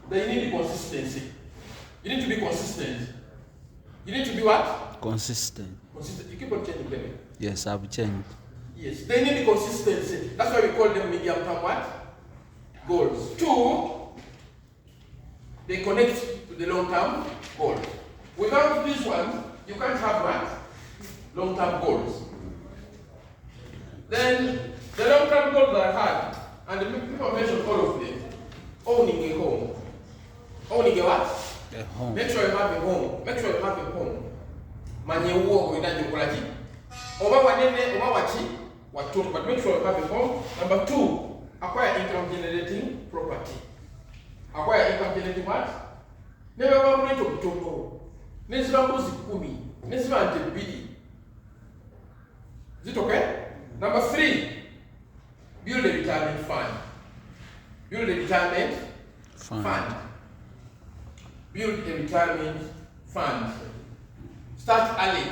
then you need consistency. You need to be consistent. You need to be what? Consistent. Consistent. You keep on changing, baby. Yes, I've changed. Yes, they need consistency. That's why we call them medium-term what? Goals. 2, they connect to the long-term goals. Without this one, you can't have what? Long-term goals. Then the long-term goals are hard, and the people mentioned all of them. Owning a home. Owning a what? A home. Make sure you have a home. Make sure you have a home. Manye uo wina jukulaji. Oba wanene, oba wachi, watu. But make sure you have a home. Number 2, acquire income generating property. Acquire income generating what? Never want to kutomo. Nesima mbuzi 10. Nesima antebidi. Is it okay? Number 3, build a retirement fund. Build a retirement fund. Build a retirement fund. Start early.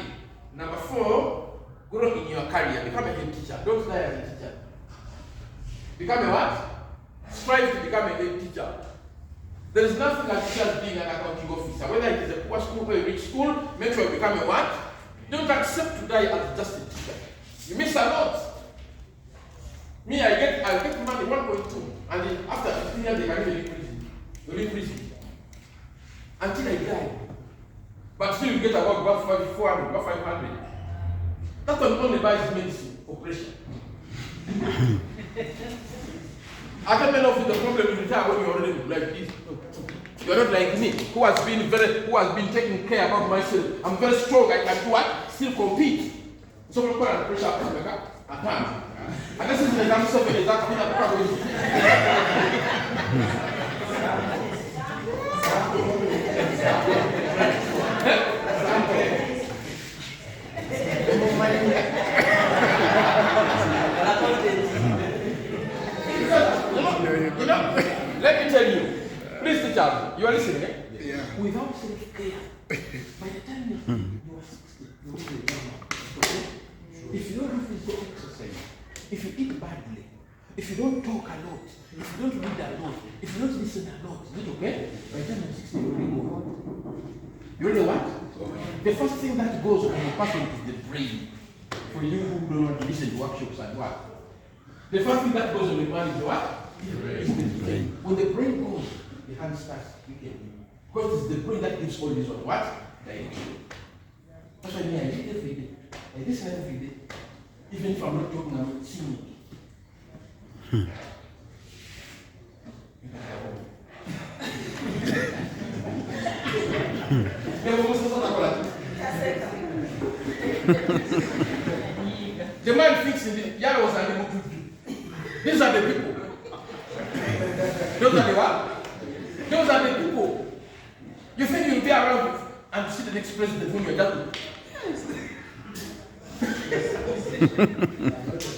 Number 4, grow in your career. Become a head teacher. Don't die as a teacher. Become a what? Strive to become a head teacher. There is nothing like teachers being an accounting officer. Whether it is a poor school or a rich school, make sure you become a what? Don't accept to die as just a teacher. You miss a lot. Me, I get money 1.2, and then after 15 years they can even increase it. You'll increase it. Until I die. But still you get about 400, about 500. That one only buys medicine, operation. I can't know if the problem is retire when you already like this. You're not like me, who has been taking care about myself. I'm very strong, I can do what? Still compete. So we put on pressure at times. And this is the example of exactly the problem. You know, let me tell you, please teacher, you are listening, eh? Yeah. Without self-care, by the time you are 60, you will be okay? If you don't do physical exercise, if you eat badly, if you don't talk a lot, if you don't read a lot, if you don't listen a lot, is it okay? By the time you're 60, you will go on. You know what? The first thing that goes on a person is the brain. For you who do not listen to workshops and what? The first thing that goes on the man is the what? Is the brain. When the brain goes, the hand starts kicking. Because it's the brain that gives all this on what? Direction. That's why I read every day. I listen every day. Even if I'm not talking, I'm singing. The man fixing the yellows and the mutu. These are the people. Those are the what? Those are the people. You think you'll be around and see the next president when you're done?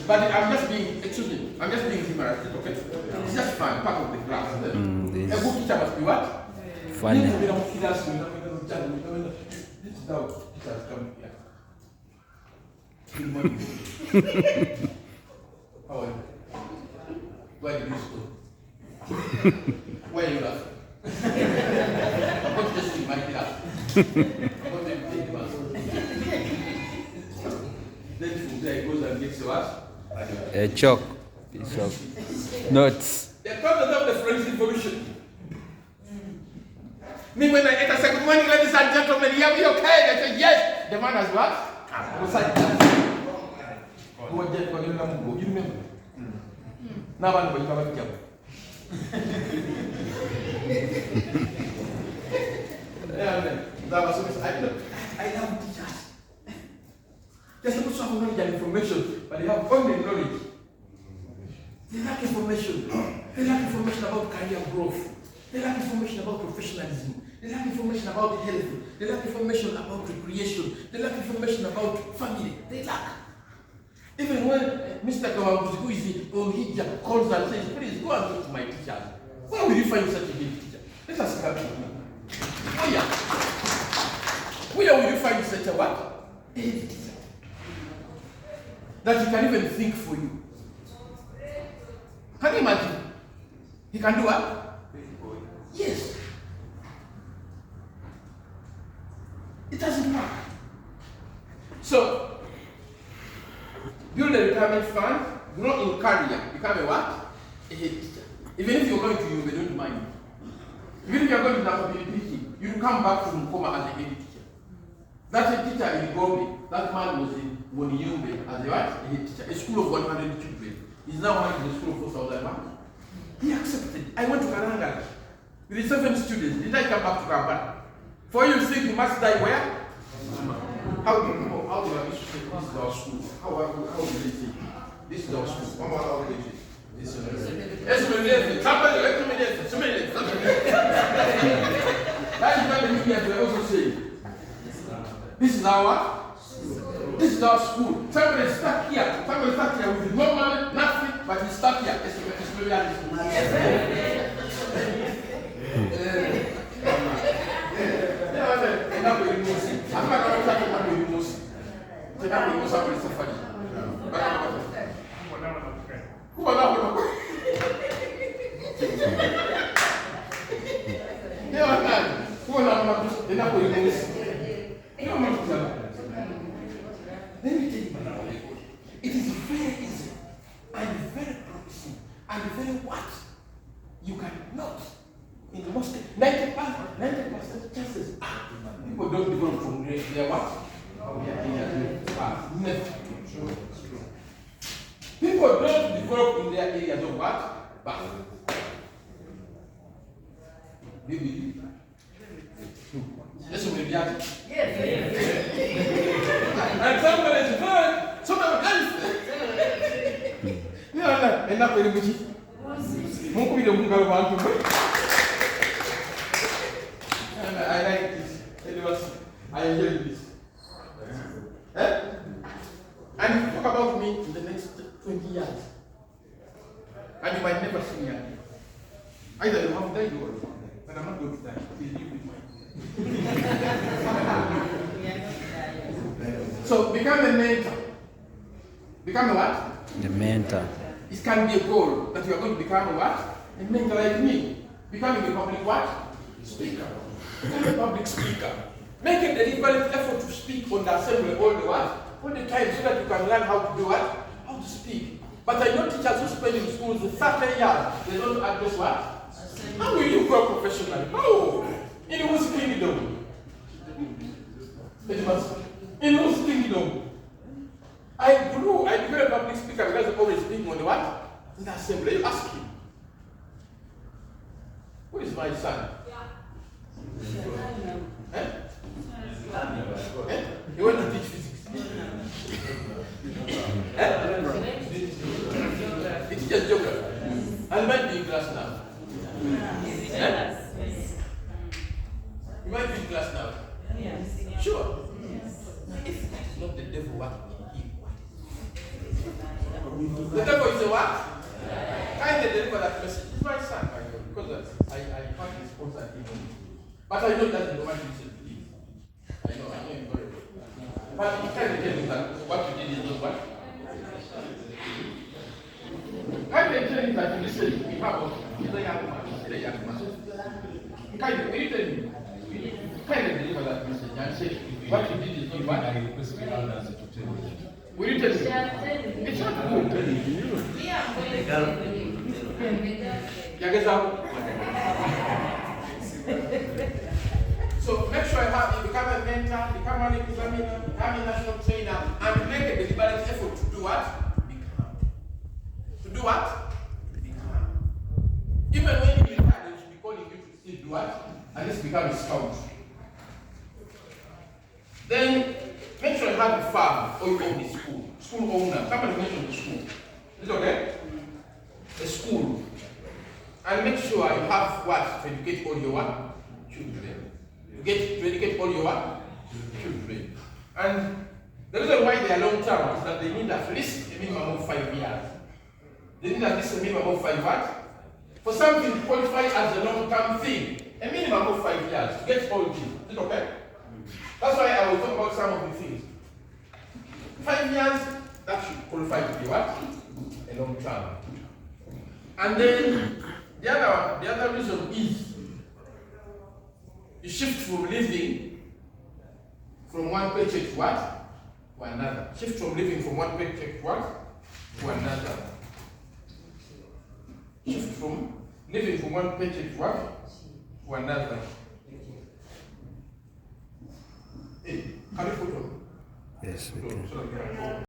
But I'm just being, excuse me, I'm just being humorous, okay? It's just fun, part of the class. A good teacher must be what? Funny. This is how teachers come here. Good morning. How are you? Why did you school? Why are you laughing? I'm not just in my class. I'm not going to take the bus. Then from there he goes and gets what? A chalk. Piece of notes. They talk about the French Revolution. Me, when I enter, say, good morning, ladies and gentlemen, are we okay? They say, yes. The man has what? Beside that. You remember? Now I'm going to have a job. I love teachers. They're supposed to have knowledge and information, but they have only knowledge. They lack information. They lack information about career growth. They lack information about professionalism. They lack information about health. They lack information about recreation. They lack information about family. They lack. Even when Mr. Kawaguzi, who is on hijab, calls and says, please go and talk to my teacher. Where will you find such a big teacher? Let us come to me. Where will you find such a what? A teacher. That he can even think for you. Can you imagine? He can do what? Yes. mind. Even if you are going to Nakabilipiki, you come back to Nkoma as a head teacher. That's a teacher in Gombe. That man was in Woniumbe as a what? A head teacher. A school of 100 children. He's now managing the school of 4,000 man. He accepted. I went to Karanga with the 7 students. Did I come back to Kampala? For you think you must die where? How do you know? How do you say this is our school? How do they say this is our school? How do they say this is our school? Yes, somebody recommended. That is why the media will also say this is our school. Somebody stuck here. Somebody stuck here with no money, nothing, but he's stuck here. It's reality. I'm not going to talk about the most. Who are Let me tell you, it is very easy and very promising and very what? You cannot. In the most 90% chances, people don't develop from their what? Never. People don't develop in their areas of what? Back. Maybe. Yes, we are. Yes. And somebody is good. Somebody else. You know, and not very much. I like this. I enjoy this. And talk about me in the next 20 years. And you might never see me again. Either you have died or you have died. But I'm not going to die. Please live with mine. So become a mentor. Become a what? The mentor. It can be a goal that you are going to become a what? A mentor like me. Becoming a public what? Speaker. Become a public speaker. Make a deliberate effort to speak on the assembly all the what? All the time so that you can learn how to do what? How to speak. But I know teachers who spend in schools 30 years, they don't address what? How will you grow professionally? How? In whose kingdom? In whose kingdom? I became a public speaker because I'm always speaking on the what? In the assembly. You ask him. Who is my son? He went to teach physics. He teaches geography. And might be in class now. You might be in class now. Sure. If that is not the devil working in him, what is it? The devil is a what? Kind of deliver that message. It's my son, because I can't sponsor him. But I know that the Roman Christian believes. I know him very well. But he kind of tell me that what you did is not what? Kind of tell him that you listen, we have he's a young man. Kind of, will you tell me? Kind of deliver that message and say, what you did is not what? Will you tell me? It's not good. So make sure you become a mentor, become an examiner, become a national trainer, and make a deliberate effort to do what? Become. To do what? Become. Even when you retire, they should be calling you to still do what? At least become a scout. Then make sure you have a farm or you own the school. School owner. Somebody mentioned the school. Is it okay? A school. And make sure you have what? To educate all your what? Children. To educate all your what? Children. And the reason why they are long term is that they need at least a minimum of 5 years. They need at least a minimum of 5 what? For something to qualify as a long term thing, a minimum of 5 years to get all this. Is it okay? That's why I will talk about some of the things. 5 years, that should qualify to be what? A long term. And then the other reason is you shift from living from one paycheck to what? To another. Shift from living from one paycheck to what? To another. Shift from living from one paycheck to what? To another. Hey, can you photo? Yes, we can. So,